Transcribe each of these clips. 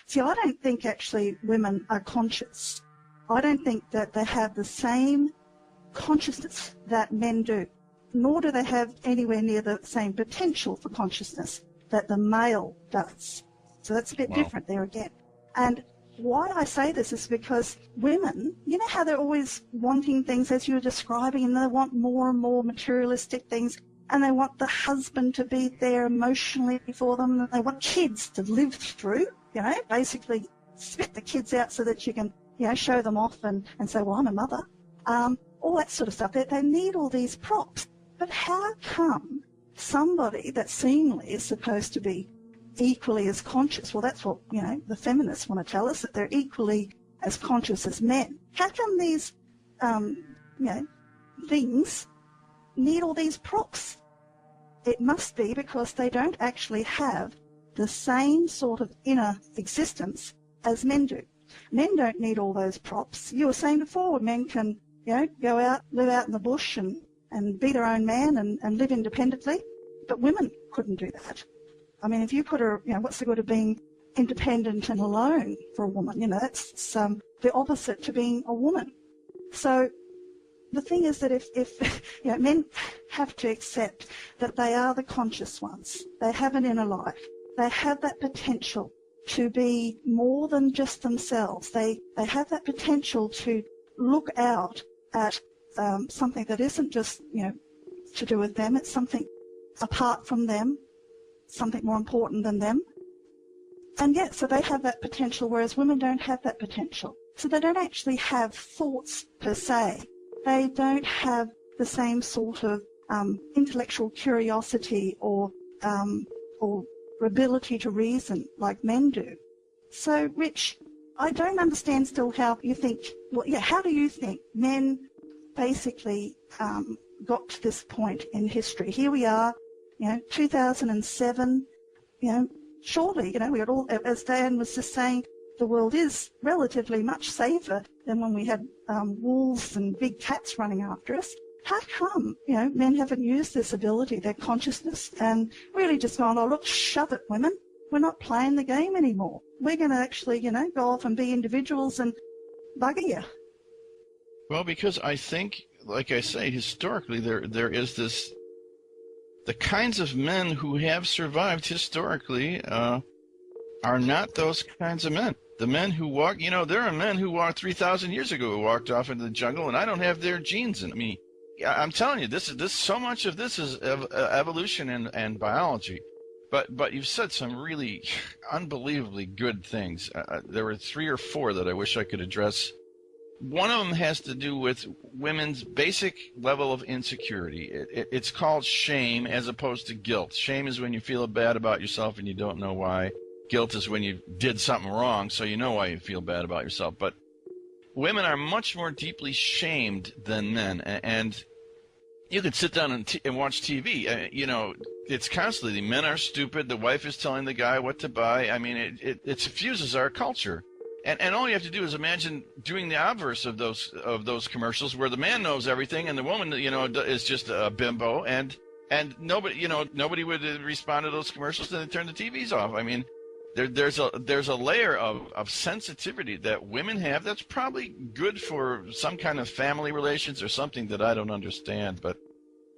See, I don't think actually women are conscious. I don't think that they have the same consciousness that men do, nor do they have anywhere near the same potential for consciousness that the male does. So that's a bit different there again. And why I say this is because women, you know how they're always wanting things as you were describing, and they want more and more materialistic things, and they want the husband to be there emotionally for them, and they want kids to live through, you know, basically spit the kids out so that you can, you know, show them off and say, well, I'm a mother. All that sort of stuff. They need all these props. But how come somebody that seemingly is supposed to be equally as conscious, well, that's what, you know, the feminists want to tell us, that they're equally as conscious as men. How come these, you know, things need all these props? It must be because they don't actually have the same sort of inner existence as men do. Men don't need all those props. You were saying before, men can, you know, go out, live out in the bush and be their own man and live independently, but women couldn't do that. I mean, if you put her, you know, what's the good of being independent and alone for a woman? You know, that's the opposite to being a woman. So the thing is that if you know, men have to accept that they are the conscious ones. They have an inner life. They have that potential to be more than just themselves. They have that potential to look out at something that isn't just, you know, to do with them. It's something apart from them, something more important than them. And yet, so they have that potential, whereas women don't have that potential. So they don't actually have thoughts per se. They don't have the same sort of intellectual curiosity or ability to reason like men do. So, Rich, I don't understand still how you think, well, yeah, how do you think men basically got to this point in history? Here we are, you know, 2007, you know, surely, you know, we had all, as Dan was just saying, the world is relatively much safer than when we had wolves and big cats running after us. How come, you know, men haven't used this ability, their consciousness, and really just gone, oh, look, shove it, women. We're not playing the game anymore. We're going to actually, you know, go off and be individuals and bugger you. Well, because I think, like I say, historically, there is this, the kinds of men who have survived historically are not those kinds of men. The men who walk, you know, there are men who walked 3,000 years ago who walked off into the jungle, and I don't have their genes in me. I'm telling you, this so much of this is evolution and biology. But you've said some really unbelievably good things. There were 3 or 4 that I wish I could address. One of them has to do with women's basic level of insecurity. It's called shame as opposed to guilt. Shame is when you feel bad about yourself and you don't know why. Guilt is when you did something wrong, so you know why you feel bad about yourself. But women are much more deeply shamed than men. And you could sit down and watch TV. You know, it's constantly, the men are stupid, the wife is telling the guy what to buy. I mean, it suffuses our culture. And all you have to do is imagine doing the obverse of those commercials where the man knows everything and the woman, you know, is just a bimbo, and nobody would respond to those commercials, and they turn the TVs off. I mean, there's a layer of sensitivity that women have that's probably good for some kind of family relations or something that I don't understand. But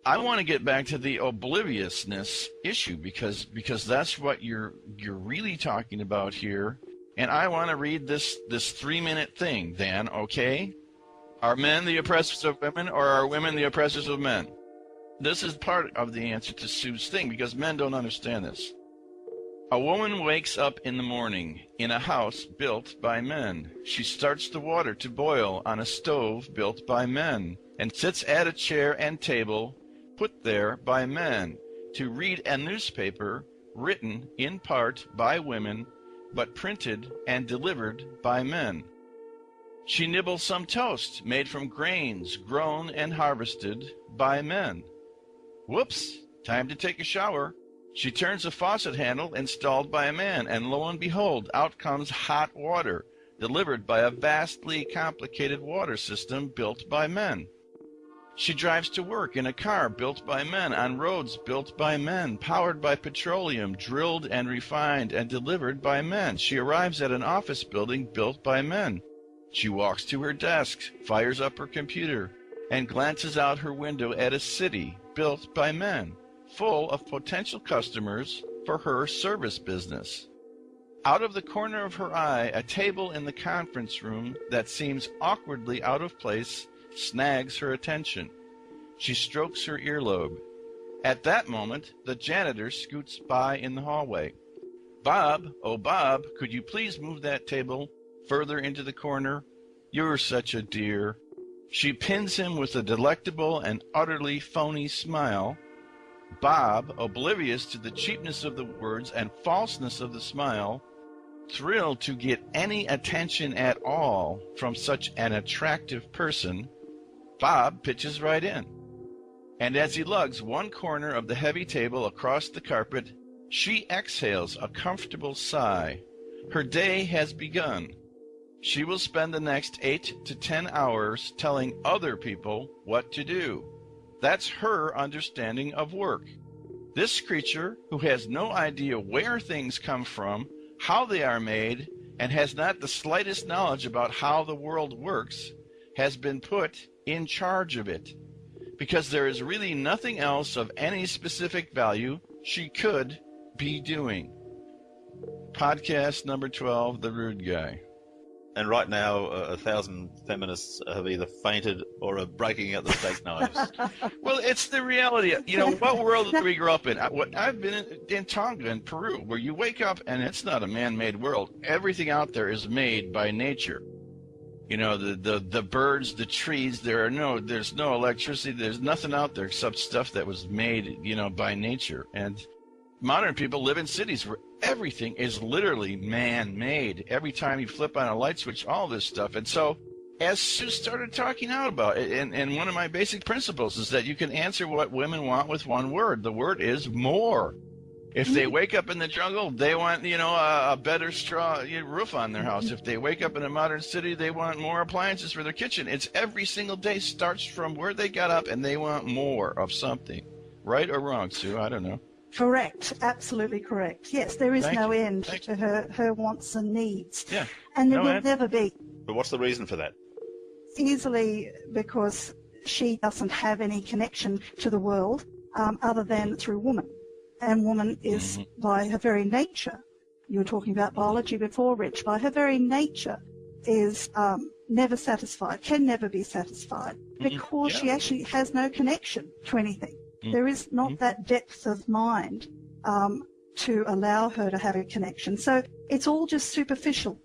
I want to get back to the obliviousness issue because that's what you're really talking about here. And I want to read this 3-minute thing, Dan, okay? Are men the oppressors of women, or are women the oppressors of men? This is part of the answer to Sue's thing, because men don't understand this. A woman wakes up in the morning in a house built by men. She starts the water to boil on a stove built by men, and sits at a chair and table put there by men, to read a newspaper written in part by women, but printed and delivered by men. She nibbles some toast made from grains grown and harvested by men. Whoops, time to take a shower. She turns a faucet handle installed by a man, and lo and behold, out comes hot water, delivered by a vastly complicated water system built by men. She drives to work in a car built by men, on roads built by men, powered by petroleum, drilled and refined and delivered by men. She arrives at an office building built by men. She walks to her desk, fires up her computer, and glances out her window at a city built by men, full of potential customers for her service business. Out of the corner of her eye, a table in the conference room that seems awkwardly out of place snags her attention. She strokes her earlobe. At that moment, the janitor scoots by in the hallway. "Bob, oh Bob, could you please move that table further into the corner? You're such a dear." She pins him with a delectable and utterly phony smile. Bob, oblivious to the cheapness of the words and falseness of the smile, thrilled to get any attention at all from such an attractive person, Bob pitches right in. And as he lugs one corner of the heavy table across the carpet, she exhales a comfortable sigh. Her day has begun. She will spend the next 8 to 10 hours telling other people what to do. That's her understanding of work. This creature, who has no idea where things come from, how they are made, and has not the slightest knowledge about how the world works, has been put in charge of it, because there is really nothing else of any specific value she could be doing. Podcast number 12, The Rude Guy. And right now, 1,000 feminists have either fainted or are breaking out the steak knives. Well, it's the reality. You know, what world did we grow up in? I've been in Tonga in Peru, where you wake up and it's not a man-made world. Everything out there is made by nature. You know, the birds, the trees, there's no electricity. There's nothing out there except stuff that was made, you know, by nature. And modern people live in cities where everything is literally man-made. Every time you flip on a light switch, all this stuff. And so as Sue started talking out about it, and one of my basic principles is that you can answer what women want with one word. The word is more. If they wake up in the jungle, they want, you know, a better straw roof on their house. If they wake up in a modern city, they want more appliances for their kitchen. It's every single day starts from where they got up, and they want more of something. Right or wrong, Sue? I don't know. Correct, absolutely correct. Yes, there is no end to her wants and needs. Yeah. And there will never be. But what's the reason for that? Easily because she doesn't have any connection to the world other than through woman. And woman is, by her very nature, you were talking about biology before, Rich, by her very nature is never satisfied, can never be satisfied, because she actually has no connection to anything. There is not that depth of mind to allow her to have a connection. So it's all just superficial.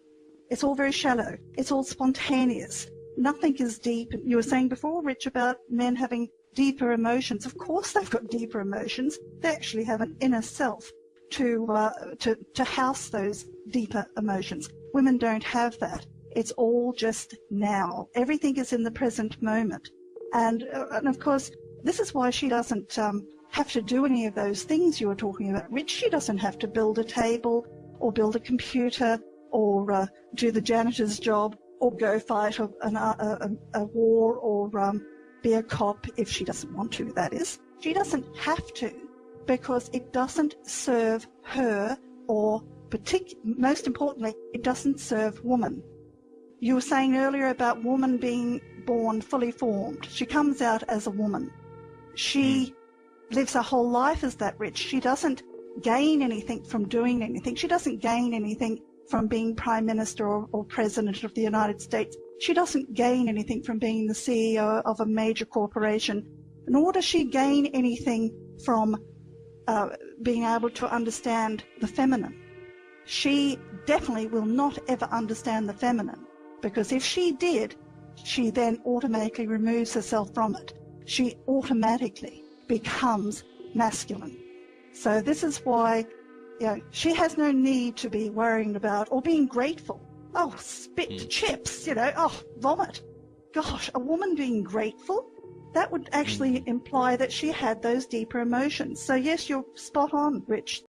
It's all very shallow. It's all spontaneous. Nothing is deep. You were saying before, Rich, about men having deeper emotions. Of course they've got deeper emotions. They actually have an inner self to house those deeper emotions. Women don't have that. It's all just now. Everything is in the present moment. And of course, this is why she doesn't have to do any of those things you were talking about, Rich. She doesn't have to build a table or build a computer or do the janitor's job or go fight a war or be a cop if she doesn't want to, that is. She doesn't have to because it doesn't serve her or most importantly, it doesn't serve woman. You were saying earlier about woman being born fully formed. She comes out as a woman. She lives her whole life as that, Rich. She doesn't gain anything from doing anything. She doesn't gain anything from being Prime Minister or President of the United States. She doesn't gain anything from being the CEO of a major corporation, nor does she gain anything from being able to understand the feminine. She definitely will not ever understand the feminine, because if she did, she then automatically removes herself from it. She automatically becomes masculine. So this is why she has no need to be worrying about or being grateful. Oh, spit, chips, oh, vomit. Gosh, a woman being grateful, that would actually imply that she had those deeper emotions. So yes, you're spot on, Rich.